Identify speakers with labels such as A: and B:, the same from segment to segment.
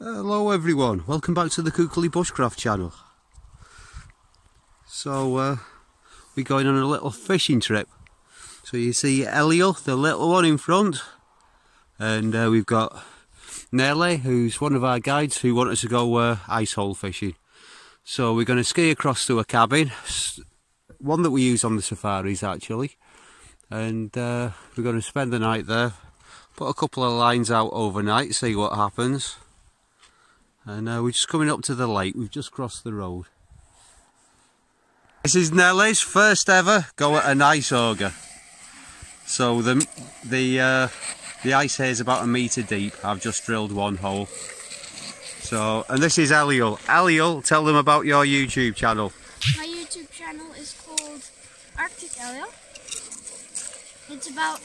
A: Hello everyone, welcome back to the Bushcraft channel. So we're going on a little fishing trip. So you see Eliel, the little one in front, and we've got Nelle, who's one of our guides who want us to go ice hole fishing. So we're going to ski across to a cabin, one that we use on the safaris actually, and we're going to spend the night there, put a couple of lines out overnight, see what happens. And we're just coming up to the lake. We've just crossed the road. This is Nelle's first ever go at an ice auger. So the ice here is about 1 metre deep. I've just drilled one hole. So, and this is Eliel. Eliel, tell them about your YouTube channel.
B: My YouTube channel is called Arctic Eliel. It's about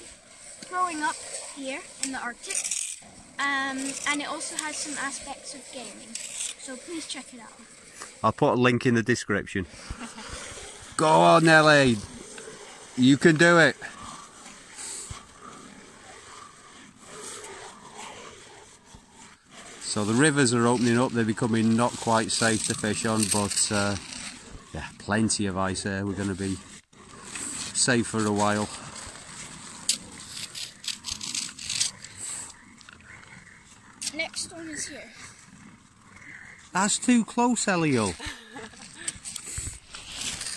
B: growing up here in the Arctic. And it also has some aspects of gaming, so please check it out.
A: I'll put a link in the description. Go on, Nelle, you can do it. So the rivers are opening up, they're becoming not quite safe to fish on, but yeah, plenty of ice here. We're going to be safe for a while.
B: Next one is here.
A: That's too close, Eliel.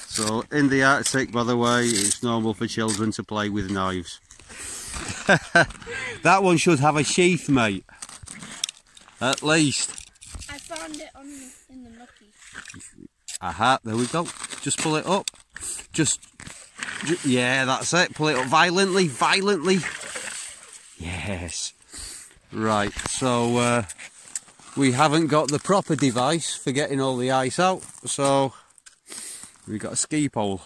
A: So in the Arctic, by the way, it's normal for children to play with knives. That one should have a sheath, mate. At least.
B: I found it in the nookie.
A: Aha, there we go. Just pull it up. Just yeah, that's it. Pull it up violently, violently. Yes. Right, so we haven't got the proper device for getting all the ice out, so we've got a ski pole.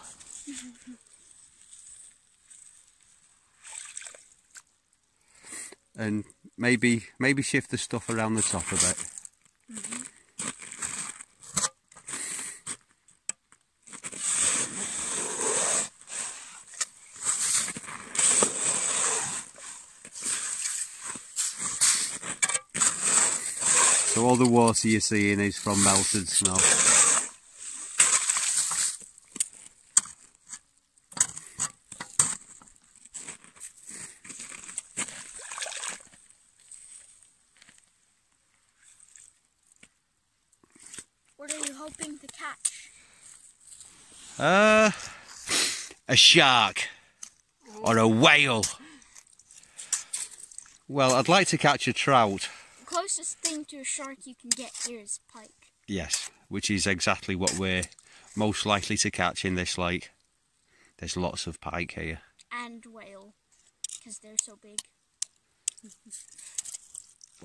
A: And maybe shift the stuff around the top a bit. So all the water you're seeing is from melted snow.
B: What are you hoping to catch?
A: A shark or a whale. Well, I'd like to catch a trout.
B: The closest thing to a shark you can get here is pike.
A: Yes, which is exactly what we're most likely to catch in this lake. There's lots of pike here.
B: And whale, because they're so big.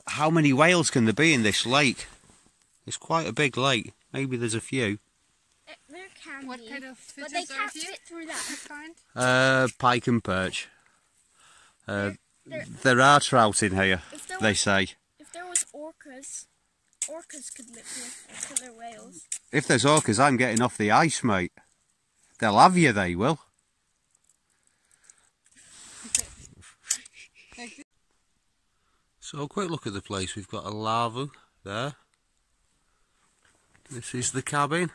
A: How many whales can there be in this lake? It's quite a big lake. Maybe there's a few.
B: There can
C: what
B: be,
C: kind of
B: but they
C: fishes
B: can't
C: are here?
B: fit through that.
C: Kind?
A: Pike and perch. There are trout in here, they say.
B: If there was orcas could live here, so they're whales.
A: If there's orcas, I'm getting off the ice, mate. They'll have you, they will.
C: Thank you.
A: So a quick look at the place. We've got a lava there. This is the cabin.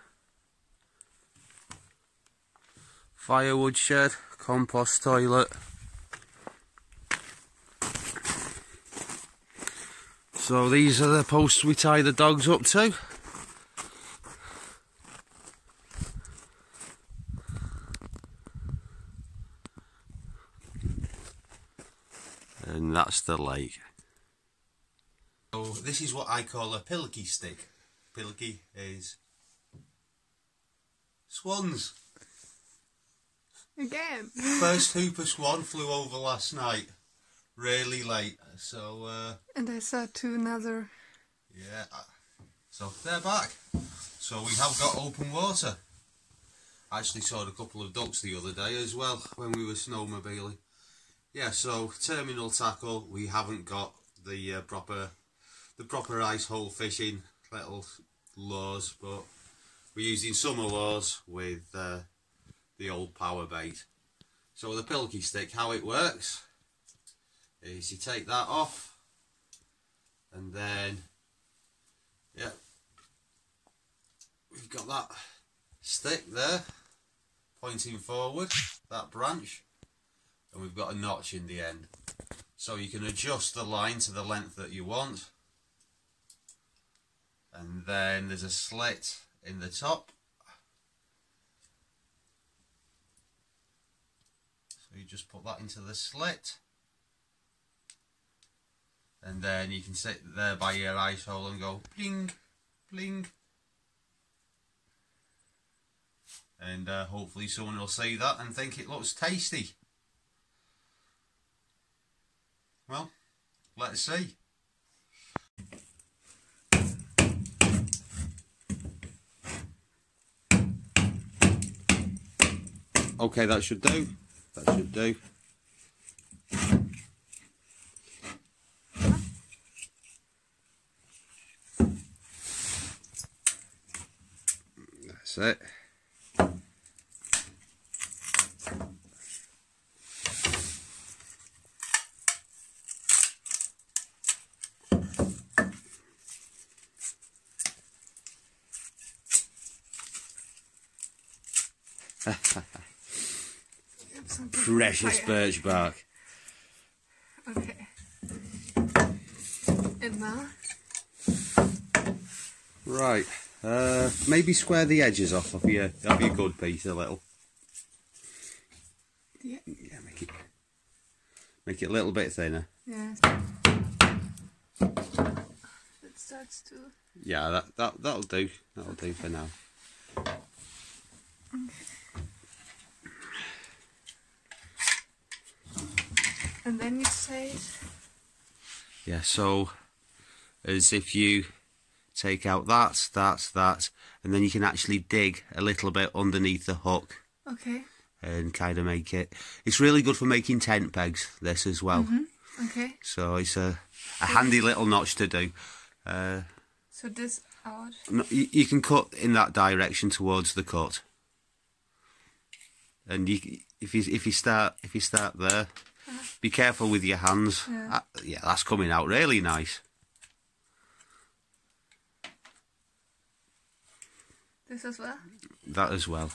A: Firewood shed, compost toilet. So these are the posts we tie the dogs up to. And that's the lake. So this is what I call a Pilki stick. Pilki is swans.
C: Again.
A: First hooper swan flew over last night. Really late, so
C: And I saw two another.
A: yeah, so they're back. So we have got open water. I actually saw a couple of ducks the other day as well when we were snowmobiling. Yeah, so terminal tackle. We haven't got the proper ice hole fishing little lures, but we're using summer lures with the old power bait. So the Pilki stick, how it works is you take that off and then got that stick there pointing forward, that branch, and we've got a notch in the end. So you can adjust the line to the length that you want. And then there's a slit in the top. So you just put that into the slit. And then you can sit there by your ice hole and go bling, bling. And hopefully someone will see that and think it looks tasty. Well, let's see. Okay, that should do. That should do. That's it. Precious birch bark.
C: Okay. And now?
A: Right. Maybe square the edges off of your good piece a little.
C: Yeah.
A: Yeah, make it a little bit thinner.
C: Yeah. It starts to.
A: Yeah, that'll do. That'll do for now.
C: Okay. And then you say it?
A: Yeah, so as if you take out that, and then you can actually dig a little bit underneath the hook.
C: Okay.
A: And kind of make it. It's really good for making tent pegs, this as well.
C: Okay.
A: So it's a handy little notch to do.
C: So this out?
A: No, you can cut in that direction towards the cut. And if you start there, be careful with your hands. Yeah, that's coming out really nice.
C: This as well?
A: That as well.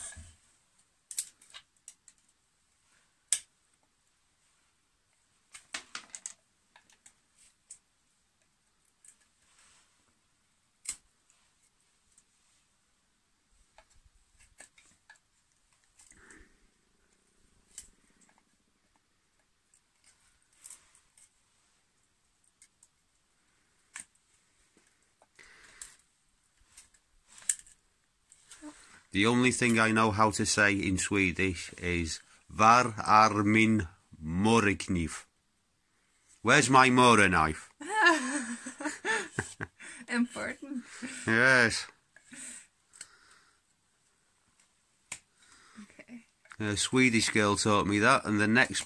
A: The only thing I know how to say in Swedish is Var är min morrekniv? Where's my Mora knife?
C: Important.
A: Yes.
C: Okay.
A: A Swedish girl taught me that, and the next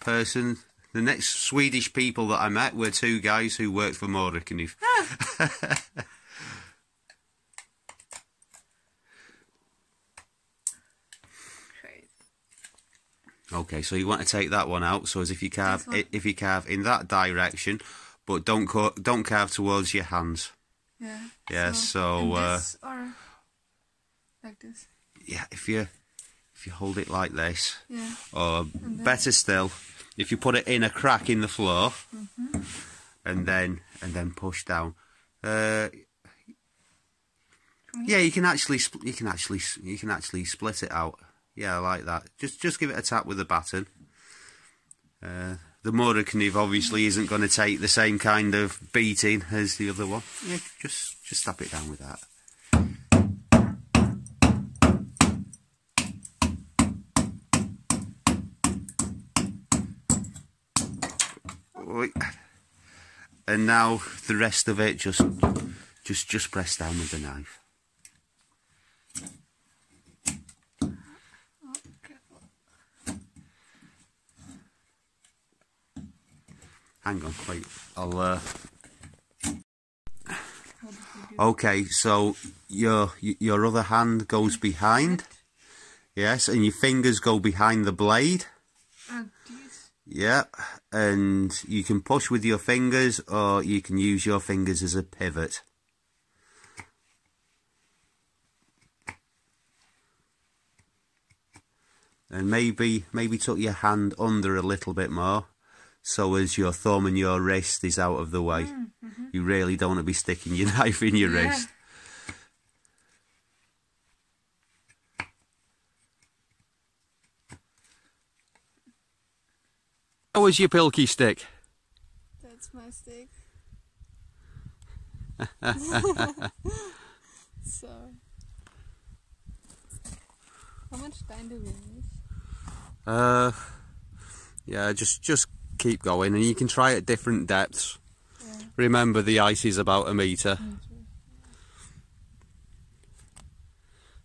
A: Swedish people that I met were two guys who worked for Morrekniv. Okay, so you want to take that one out, so as if you carve in that direction, but don't carve towards your hands.
C: Yeah.
A: Yeah. So
C: this or like this.
A: Yeah, if you hold it like this,
C: yeah,
A: or better still, if you put it in a crack in the floor, and then push down. Yeah, you can actually split it out. Yeah, like that. Just give it a tap with the baton. The Morrekniv obviously isn't going to take the same kind of beating as the other one. Yeah, just tap it down with that. And now the rest of it just press down with the knife. Hang on, wait. I'll. Okay, so your other hand goes behind. Yes, and your fingers go behind the blade. Yeah, and you can push with your fingers, or you can use your fingers as a pivot. and maybe tuck your hand under a little bit more, so as your thumb and your wrist is out of the way. You really don't want to be sticking your knife in your wrist. How was your Pilki stick?
C: That's my stick. So, how much time do we need?
A: Yeah, just keep going, and you can try at different depths.
C: Yeah.
A: Remember, the ice is about 1 metre.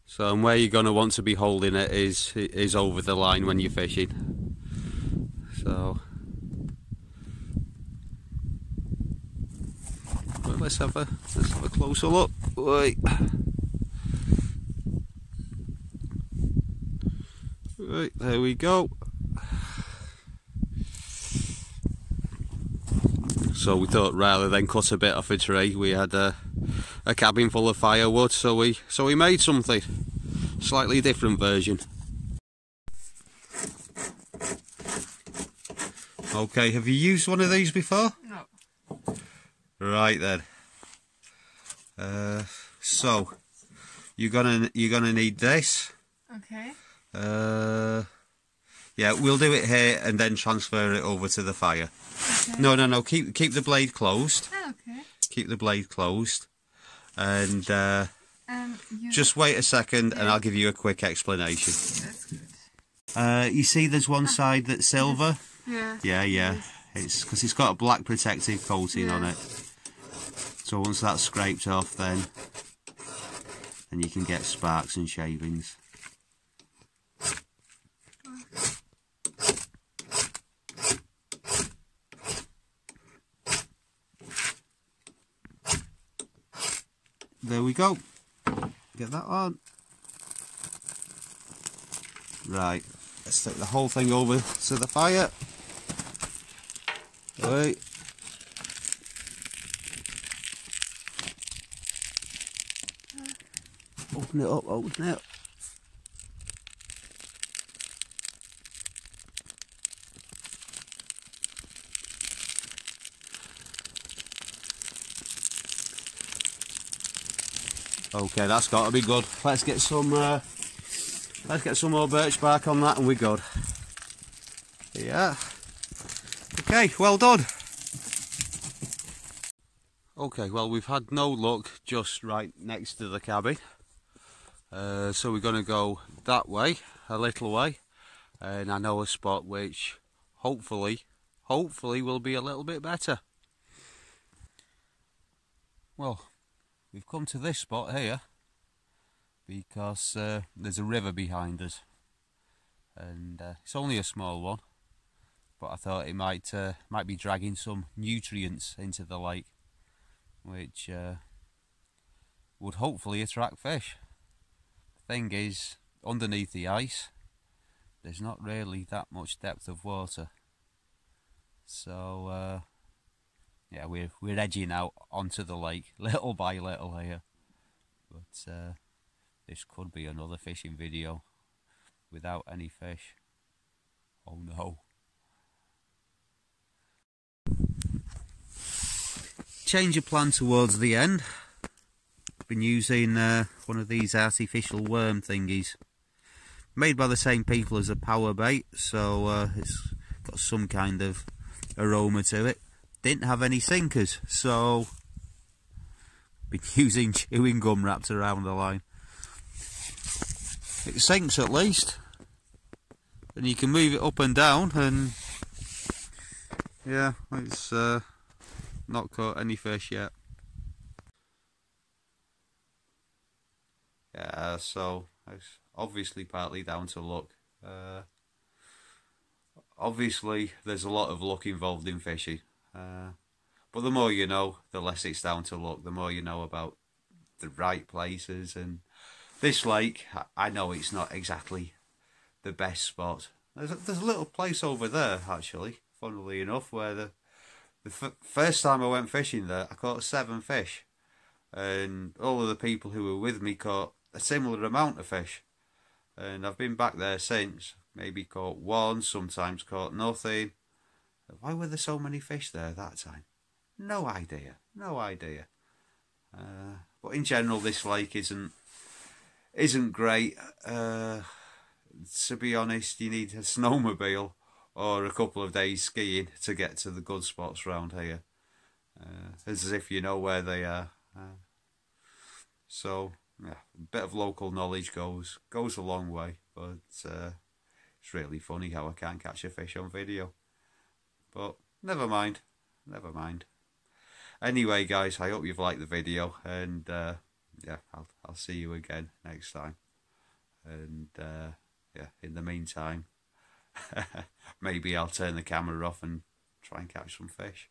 A: So, and where you're going to want to be holding it is over the line when you're fishing. So, well, let's have a closer look. Right. Right, there we go. So we thought, rather than cut a bit off a tree, we had a cabin full of firewood, so we made something slightly different version. Okay, have you used one of these before?
C: No.
A: Right then. So you're gonna need this.
C: Okay.
A: Yeah, we'll do it here and then transfer it over to the fire.
C: Okay.
A: No. Keep the blade closed.
C: Oh, okay.
A: Keep the blade closed, and
C: You
A: just wait a second, and I'll give you a quick explanation.
C: That's good.
A: You see, there's one side that's silver.
C: Yeah.
A: Yeah. It's because it's got a black protective coating on it. So once that's scraped off, then you can get sparks and shavings. There we go. Get that on. Right, let's take the whole thing over to the fire. Right. Open it up, open it up. Okay, that's got to be good. Let's get some more birch bark on that, and we're good. Yeah. Okay, well done. Okay, well, we've had no luck just right next to the cabin, so we're going to go that way, a little way, and I know a spot which hopefully will be a little bit better. Well, we've come to this spot here because there's a river behind us, and it's only a small one, but I thought it might be dragging some nutrients into the lake, which would hopefully attract fish. The thing is, underneath the ice, there's not really that much depth of water, so yeah, we're edging out onto the lake little by little here, but this could be another fishing video without any fish. Oh no. Change of plan towards the end. I've been using one of these artificial worm thingies, made by the same people as a power bait, so it's got some kind of aroma to it. Didn't have any sinkers, so been using chewing gum wrapped around the line. It sinks at least, and you can move it up and down, and yeah, it's not caught any fish yet. Yeah, so it's obviously partly down to luck. Obviously there's a lot of luck involved in fishing, but the more you know, the less it's down to luck. The more you know about the right places, and this lake, I know it's not exactly the best spot. There's a little place over there, actually, funnily enough, where the first time I went fishing there, I caught 7 fish, and all of the people who were with me caught a similar amount of fish, and I've been back there since. maybe caught one, sometimes caught nothing. Why were there so many fish there that time? No idea, no idea. But in general, this lake isn't great. To be honest, you need a snowmobile or a couple of days skiing to get to the good spots around here. As if you know where they are. So yeah, a bit of local knowledge goes a long way. But it's really funny how I can't catch a fish on video. But never mind, never mind. Anyway, guys, I hope you've liked the video, and yeah, I'll see you again next time. And yeah, in the meantime, maybe I'll turn the camera off and try and catch some fish.